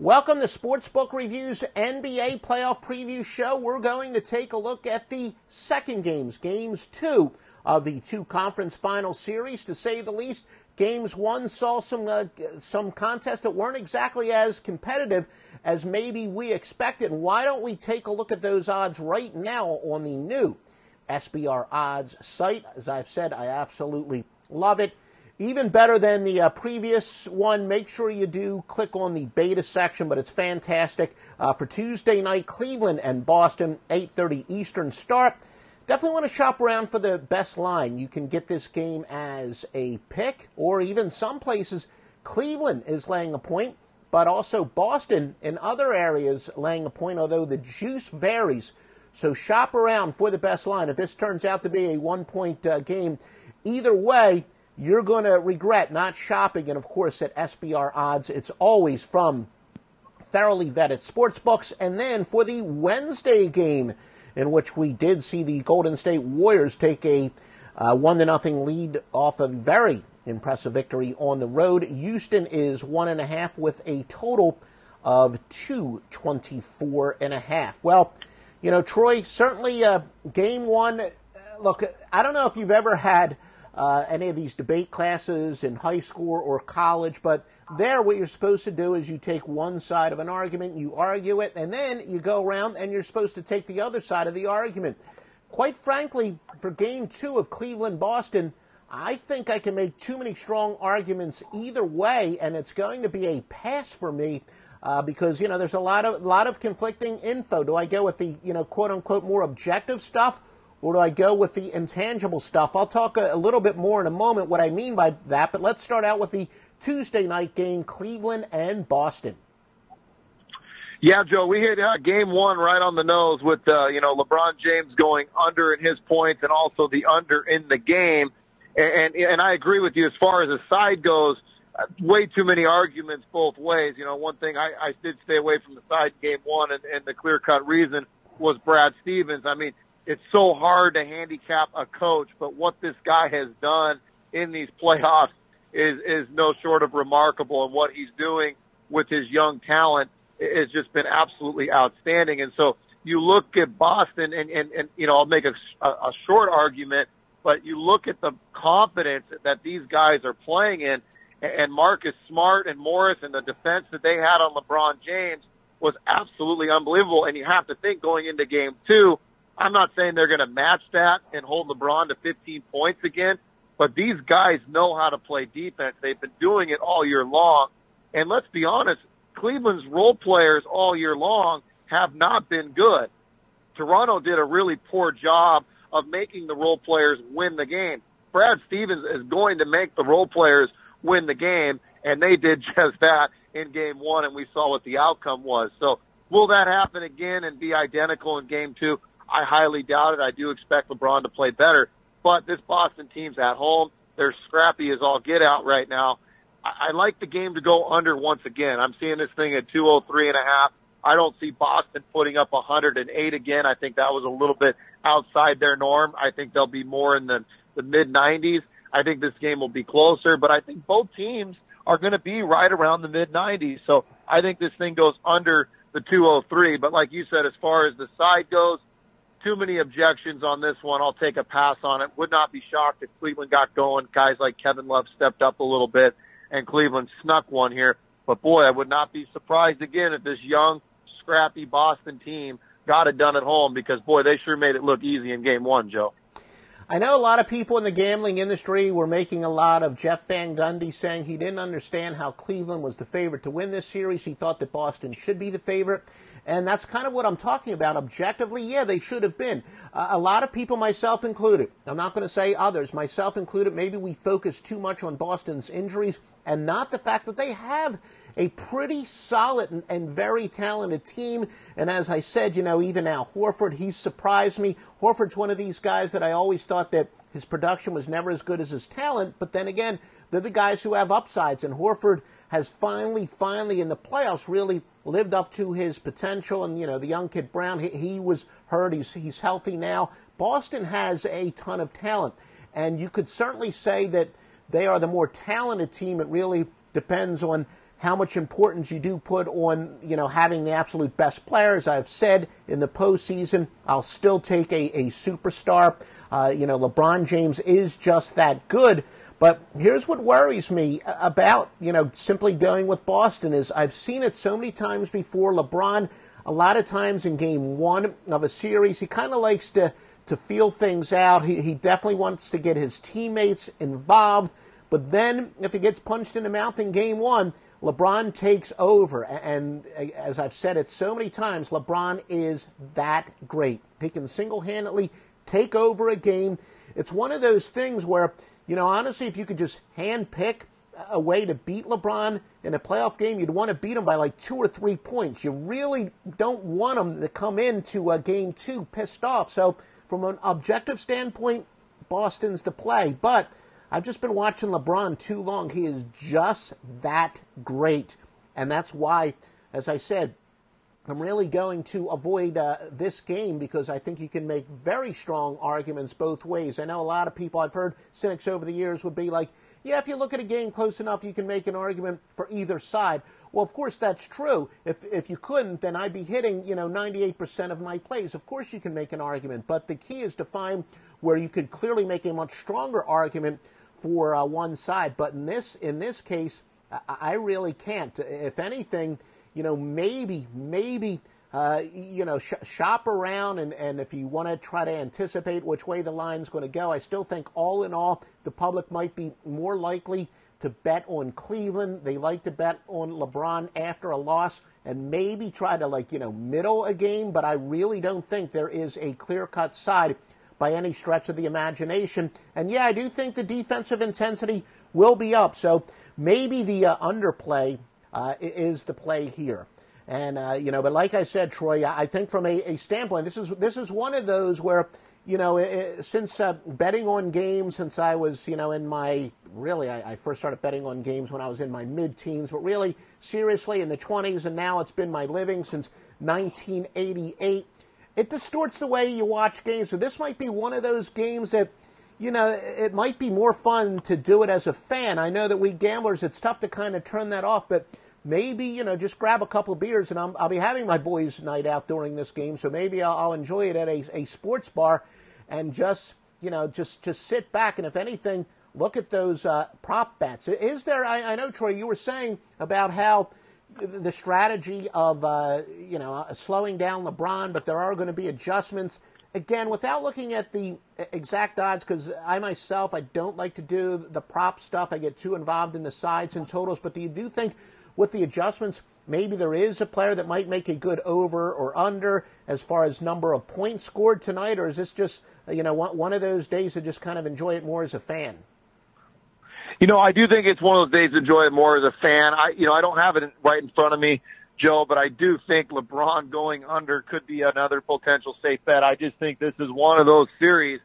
Welcome to Sportsbook Review's NBA Playoff Preview Show. We're going to take a look at the second games 2 of the two conference final series. To say the least, Games 1 saw some contests that weren't exactly as competitive as maybe we expected. Why don't we take a look at those odds right now on the new SBRodds site? As I've said, I absolutely love it. Even better than the previous one, make sure you do click on the beta section, but it's fantastic. For Tuesday night, Cleveland and Boston, 8:30 Eastern start. Definitely want to shop around for the best line. You can get this game as a pick, or even some places, Cleveland is laying a point, but also Boston in other areas laying a point, although the juice varies. So shop around for the best line. If this turns out to be a one-point game, either way, you're going to regret not shopping. And, of course, at SBRodds, it's always from thoroughly vetted sports books. And then for the Wednesday game, in which we did see the Golden State Warriors take a 1-0 lead off a very impressive victory on the road, Houston is 1.5 with a total of 224.5. Well, you know, Troy, certainly game one, look, I don't know if you've ever had any of these debate classes in high school or college, but there what you're supposed to do is you take one side of an argument, you argue it, and then you go around and you're supposed to take the other side of the argument. Quite frankly, for game 2 of Cleveland-Boston, I think I can make too many strong arguments either way, and it's going to be a pass for me because, you know, there's a lot of conflicting info. Do I go with the, you know, quote-unquote more objective stuff, or do I go with the intangible stuff? I'll talk a little bit more in a moment what I mean by that, but let's start out with the Tuesday night game, Cleveland and Boston. Yeah, Joe, we hit game 1 right on the nose with, LeBron James going under in his points and also the under in the game. And I agree with you as far as the side goes, way too many arguments both ways. You know, one thing I did stay away from the side game 1, and the clear-cut reason was Brad Stevens. I mean, it's so hard to handicap a coach, but what this guy has done in these playoffs is no short of remarkable, and what he's doing with his young talent has just been absolutely outstanding. And so you look at Boston, and you know, I'll make a short argument, but you look at the confidence that these guys are playing in, and Marcus Smart and Morris and the defense that they had on LeBron James was absolutely unbelievable. And you have to think going into game 2, I'm not saying they're going to match that and hold LeBron to 15 points again, but these guys know how to play defense. They've been doing it all year long. And let's be honest, Cleveland's role players all year long have not been good. Toronto did a really poor job of making the role players win the game. Brad Stevens is going to make the role players win the game, and they did just that in game 1, and we saw what the outcome was. So will that happen again and be identical in game 2? I highly doubt it. I do expect LeBron to play better. But this Boston team's at home. They're scrappy as all get out right now. I like the game to go under once again. I'm seeing this thing at 203.5. I don't see Boston putting up 108 again. I think that was a little bit outside their norm. I think they'll be more in the mid-90s. I think this game will be closer, but I think both teams are going to be right around the mid-90s. So I think this thing goes under the 203. But like you said, as far as the side goes, too many objections on this one. I'll take a pass on it. Would not be shocked if Cleveland got going. Guys like Kevin Love stepped up a little bit, and Cleveland snuck one here. But, boy, I would not be surprised again if this young, scrappy Boston team got it done at home because, boy, they sure made it look easy in game 1, Joe. I know a lot of people in the gambling industry were making a lot of Jeff Van Gundy saying he didn't understand how Cleveland was the favorite to win this series. He thought that Boston should be the favorite. And that's kind of what I'm talking about. Objectively, yeah, they should have been. A lot of people, myself included, I'm not going to say others, myself included, maybe we focus too much on Boston's injuries and not the fact that they have a pretty solid and very talented team. And as I said, you know, even now, Horford, he's surprised me. Horford's one of these guys that I always thought that his production was never as good as his talent. But then again, they're the guys who have upsides. And Horford has finally in the playoffs really lived up to his potential. And, you know, the young kid Brown, he was hurt. He's healthy now. Boston has a ton of talent. And you could certainly say that they are the more talented team. It really depends on how much importance you do put on, having the absolute best players. I've said in the postseason, I'll still take a superstar. LeBron James is just that good. But here's what worries me about, simply going with Boston is I've seen it so many times before. LeBron, a lot of times in game one of a series, he kind of likes to feel things out. He definitely wants to get his teammates involved. But then if he gets punched in the mouth in game one, LeBron takes over. And as I've said it so many times, LeBron is that great. He can single-handedly take over a game. It's one of those things where, honestly, if you could just hand-pick a way to beat LeBron in a playoff game, you'd want to beat him by like 2 or 3 points. You really don't want him to come into game two pissed off. So from an objective standpoint, Boston's the play. But I've just been watching LeBron too long. He is just that great. And that's why, as I said, I'm really going to avoid this game because I think you can make very strong arguments both ways. I know a lot of people, I've heard cynics over the years would be like, yeah, if you look at a game close enough, you can make an argument for either side. Well, of course, that's true. If you couldn't, then I'd be hitting, 98% of my plays. Of course you can make an argument. But the key is to find where you could clearly make a much stronger argument for one side. But in this case, I really can't. If anything, maybe shop around and if you want to try to anticipate which way the line's going to go, I still think all in all, the public might be more likely to bet on Cleveland. They like to bet on LeBron after a loss and maybe try to middle a game, but I really don't think there is a clear-cut side by any stretch of the imagination. And yeah, I do think the defensive intensity will be up. So maybe the underplay is the play here. And, but like I said, Troy, I think from a standpoint, this is one of those where, since betting on games since I was, in my, I first started betting on games when I was in my mid-teens, but really seriously in the 20s, and now it's been my living since 1988. It distorts the way you watch games. So this might be one of those games that, it might be more fun to do it as a fan. I know that we gamblers, it's tough to kind of turn that off, but maybe, just grab a couple beers, and I'll be having my boys' night out during this game, so maybe I'll enjoy it at a sports bar and just sit back, and if anything, look at those prop bets. Is there, I know, Troy, you were saying about how the strategy of, slowing down LeBron, but there are going to be adjustments. Again, without looking at the exact odds, because I myself, I don't like to do the prop stuff. I get too involved in the sides and totals. But do you think with the adjustments, maybe there is a player that might make a good over or under as far as number of points scored tonight? Or is this just, one of those days to just kind of enjoy it more as a fan? I do think it's one of those days to enjoy it more as a fan. I don't have it right in front of me, Joe, but I do think LeBron going under could be another potential safe bet. I just think this is one of those series.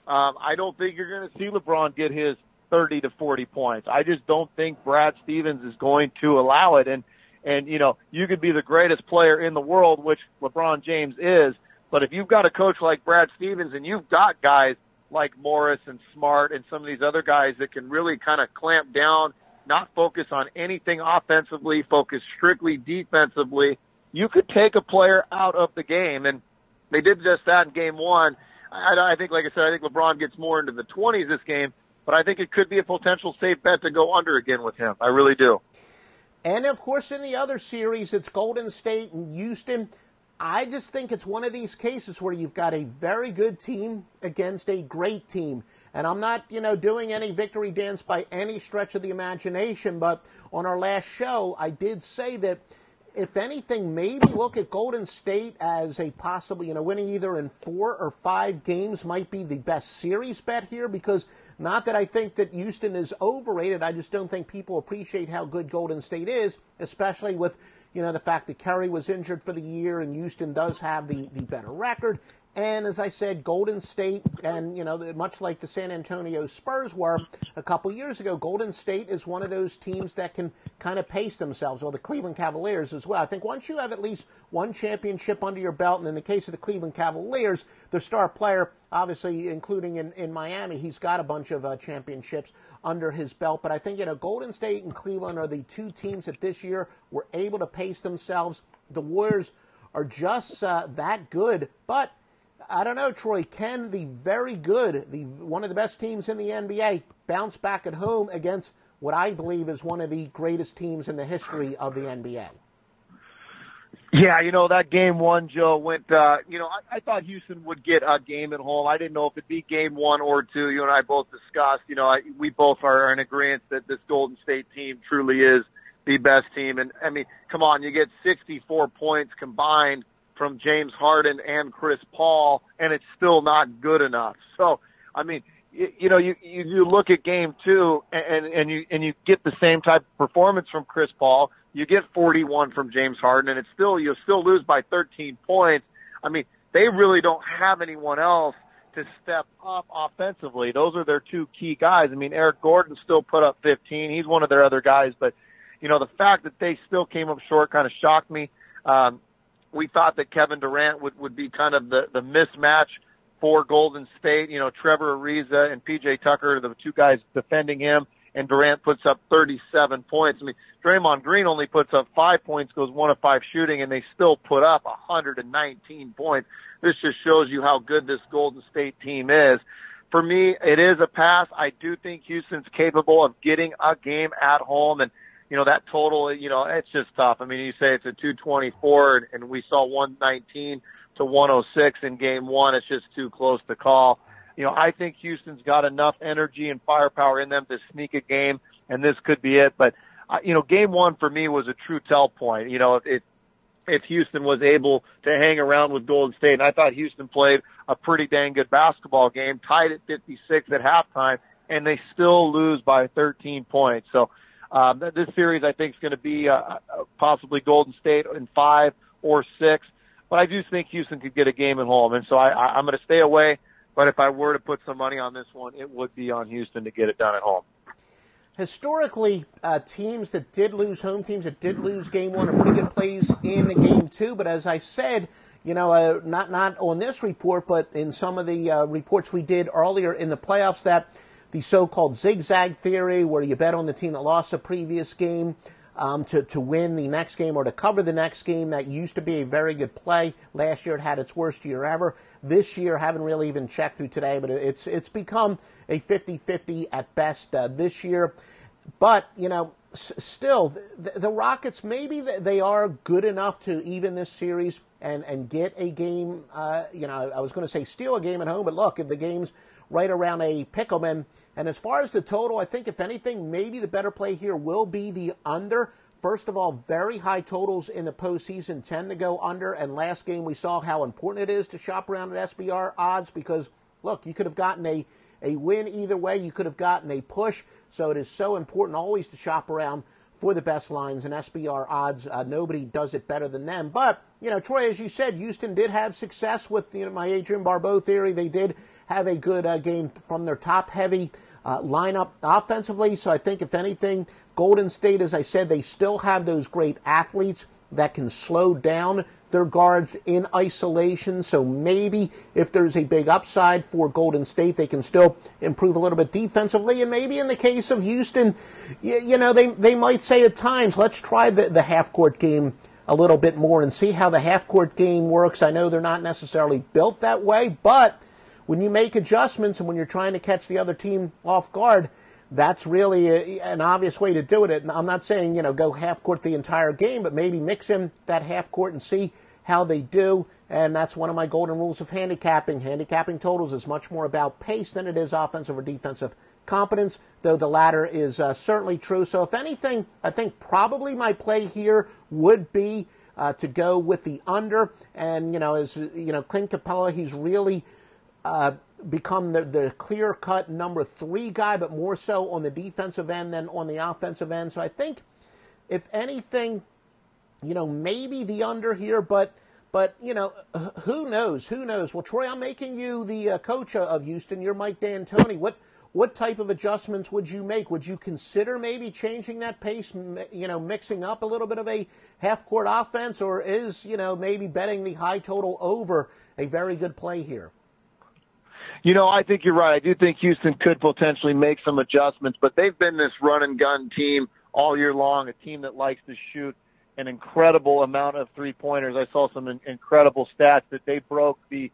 I don't think you're going to see LeBron get his 30 to 40 points. I just don't think Brad Stevens is going to allow it. And you could be the greatest player in the world, which LeBron James is, but if you've got a coach like Brad Stevens and you've got guys like Morris and Smart and some of these other guys that can really kind of clamp down, not focus on anything offensively, focus strictly defensively, you could take a player out of the game. And they did just that in game one. I think, like I said, I think LeBron gets more into the 20s this game, but I think it could be a potential safe bet to go under again with him. I really do. And, of course, in the other series, it's Golden State and Houston. I just think it's one of these cases where you've got a very good team against a great team. And I'm not, doing any victory dance by any stretch of the imagination, but on our last show, I did say that if anything, maybe look at Golden State as a possible, winning either in 4 or 5 games might be the best series bet here, because not that I think that Houston is overrated. I just don't think people appreciate how good Golden State is, especially with, the fact that Curry was injured for the year and Houston does have the better record. And as I said, Golden State, and much like the San Antonio Spurs were a couple years ago, Golden State is one of those teams that can kind of pace themselves, or the Cleveland Cavaliers as well. I think once you have at least one championship under your belt, and in the case of the Cleveland Cavaliers, their star player, obviously including in Miami, he's got a bunch of championships under his belt. But I think Golden State and Cleveland are the two teams that this year were able to pace themselves. The Warriors are just that good, but I don't know, Troy. Can the very good, one of the best teams in the NBA, bounce back at home against what I believe is one of the greatest teams in the history of the NBA? Yeah, that game one, Joe, went, I thought Houston would get a game at home. I didn't know if it'd be game one or two. You and I both discussed, we both are in agreement that this Golden State team truly is the best team. And, I mean, come on, you get 64 points combined from James Harden and Chris Paul, and it's still not good enough. So, I mean, you look at game two and you get the same type of performance from Chris Paul. You get 41 from James Harden, and you'll still lose by 13 points. I mean, they really don't have anyone else to step up offensively. Those are their two key guys. I mean, Eric Gordon still put up 15. He's one of their other guys, but the fact that they still came up short kind of shocked me. We thought that Kevin Durant would be kind of the mismatch for Golden State. Trevor Ariza and PJ Tucker are the two guys defending him, and Durant puts up 37 points. I mean, Draymond Green only puts up 5 points, goes 1 of 5 shooting, and they still put up 119 points. This just shows you how good this Golden State team is. For me, it is a pass. I do think Houston's capable of getting a game at home, and that total, it's just tough. I mean, you say it's a 224, and we saw 119 to 106 in game one. It's just too close to call. I think Houston's got enough energy and firepower in them to sneak a game, and this could be it. But, game one for me was a true tell point. If Houston was able to hang around with Golden State, and I thought Houston played a pretty dang good basketball game, tied at 56 at halftime, and they still lose by 13 points. So, this series, I think, is going to be possibly Golden State in 5 or 6. But I do think Houston could get a game at home. And so I'm going to stay away. But if I were to put some money on this one, it would be on Houston to get it done at home. Historically, teams that did lose, home teams that did lose game one, are pretty good plays in the game two. But as I said, not on this report, but in some of the reports we did earlier in the playoffs, that the so-called zigzag theory, where you bet on the team that lost the previous game to win the next game or to cover the next game, that used to be a very good play. Last year it had its worst year ever. This year, haven't really even checked through today, but it's become a 50-50 at best this year. But, still, the Rockets, maybe they are good enough to even this series and get a game. I was going to say steal a game at home, but look, if the game's right around a pick'em. And as far as the total, I think if anything, maybe the better play here will be the under. First of all, very high totals in the postseason tend to go under. And last game we saw how important it is to shop around at SBRodds because, look, you could have gotten a win either way. You could have gotten a push. So it is so important always to shop around for the best lines, and SBRodds, nobody does it better than them. But, Troy, as you said, Houston did have success with my Adrian Barbeau theory. They did have a good game from their top-heavy lineup offensively. So I think, if anything, Golden State, as I said, they still have those great athletes that can slow down their guards in isolation. So maybe if there's a big upside for Golden State, they can still improve a little bit defensively. And maybe in the case of Houston, they might say at times, let's try the half-court game a little bit more and see how the half-court game works. I know they're not necessarily built that way, but when you make adjustments and when you're trying to catch the other team off guard, that's really an obvious way to do it. And I'm not saying, go half-court the entire game, but maybe mix in that half-court and see how they do. And that's one of my golden rules of handicapping. Handicapping totals is much more about pace than it is offensive or defensive competence, though the latter is certainly true. So if anything, I think probably my play here would be to go with the under. And, Clint Capella, he's really become the clear-cut number 3 guy, but more so on the defensive end than on the offensive end. So I think, if anything, maybe the under here, but But, you know, who knows? Who knows? Well, Troy, I'm making you the coach of Houston. You're Mike D'Antoni. What type of adjustments would you make? Would you consider maybe changing that pace, you know, mixing up a little bit of a half-court offense, or is, you know, maybe betting the high total over a very good play here? You know, I think you're right. I do think Houston could potentially make some adjustments, but they've been this run-and-gun team all year long, a team that likes to shoot an incredible amount of three-pointers. I saw some incredible stats that they broke the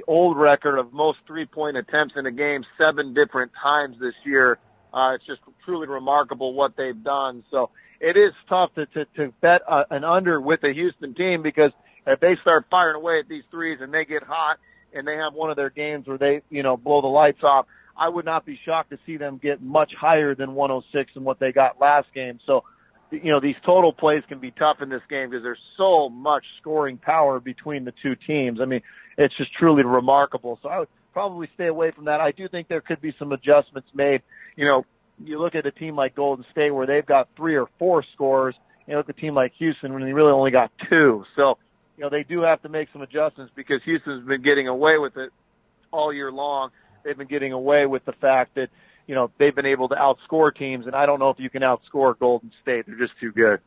old record of most three-point attempts in a game 7 different times this year. It's just truly remarkable what they've done. So it is tough to bet an under with a Houston team, because if they start firing away at these threes and they get hot and they have one of their games where they, you know, blow the lights off, I would not be shocked to see them get much higher than 106 in what they got last game. So, you know, these total plays can be tough in this game because there's so much scoring power between the two teams. I mean, it's just truly remarkable. So I would probably stay away from that. I do think there could be some adjustments made. You know, you look at a team like Golden State where they've got 3 or 4 scorers. You look at a team like Houston when they really only got 2. So, you know, they do have to make some adjustments because Houston's been getting away with it all year long. They've been getting away with the fact that, you know, they've been able to outscore teams, and I don't know if you can outscore Golden State. They're just too good.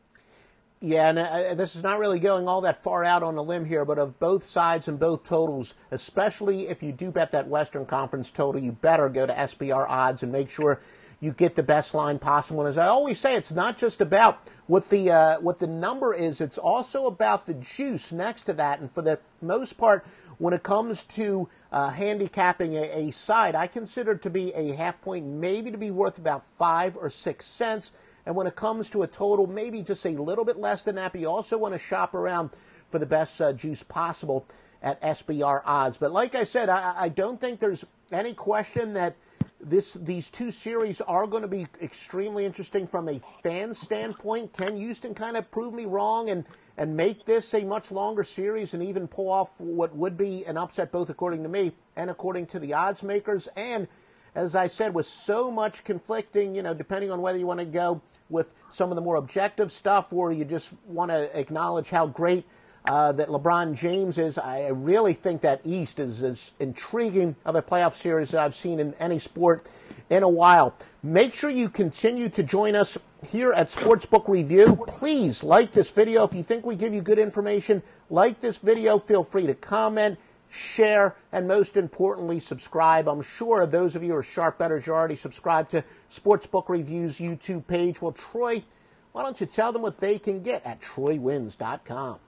Yeah, and this is not really going all that far out on a limb here, but of both sides and both totals, especially if you do bet that Western Conference total, you better go to SBRodds and make sure you get the best line possible. And as I always say, it's not just about what the number is, it's also about the juice next to that. And for the most part, when it comes to handicapping a side, I consider it to be a half point, maybe to be worth about 5 or 6 cents. And when it comes to a total, maybe just a little bit less than that. But you also want to shop around for the best juice possible at SBRodds. But like I said, I don't think there's any question that these two series are going to be extremely interesting from a fan standpoint. Can Houston kind of prove me wrong and make this a much longer series and even pull off what would be an upset, both according to me and according to the odds makers? And as I said, with so much conflicting, you know, depending on whether you want to go with some of the more objective stuff or you just want to acknowledge how great that LeBron James is, I really think that East is as intriguing of a playoff series that I've seen in any sport in a while. Make sure you continue to join us here at Sportsbook Review. Please like this video. If you think we give you good information, like this video. Feel free to comment, share, and most importantly, subscribe. I'm sure those of you who are sharp bettors, you already subscribed to Sportsbook Review's YouTube page. Well, Troy, why don't you tell them what they can get at TroyWins.com?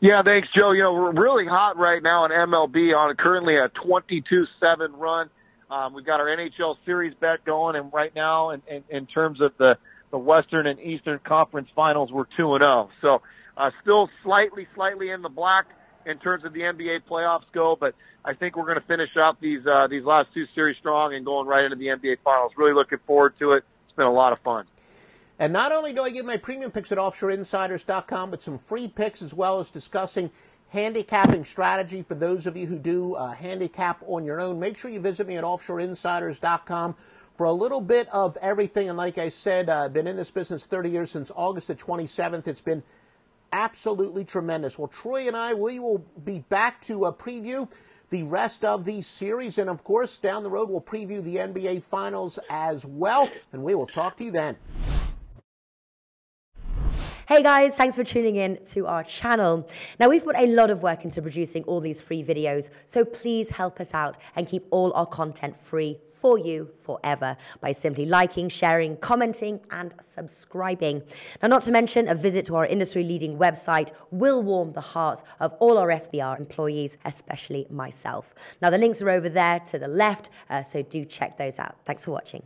Yeah, thanks, Joe. You know, we're really hot right now in MLB on currently a 22-7 run. We've got our NHL series bet going, and right now, in terms of the Western and Eastern Conference Finals, we're 2-0. So still slightly in the black in terms of the NBA playoffs go, but I think we're going to finish up these last 2 series strong and going right into the NBA Finals. Really looking forward to it. It's been a lot of fun. And not only do I give my premium picks at OffshoreInsiders.com, but some free picks as well as discussing handicapping strategy for those of you who do handicap on your own. Make sure you visit me at OffshoreInsiders.com for a little bit of everything. And like I said, I've been in this business 30 years, since August the 27th. It's been absolutely tremendous. Well, Troy and I, we will be back to preview the rest of the series. And, of course, down the road, we'll preview the NBA Finals as well. And we will talk to you then. Hey guys, thanks for tuning in to our channel. Now, we've put a lot of work into producing all these free videos, so please help us out and keep all our content free for you forever by simply liking, sharing, commenting, and subscribing. Now, not to mention, a visit to our industry-leading website will warm the hearts of all our SBR employees, especially myself. Now, the links are over there to the left, so do check those out. Thanks for watching.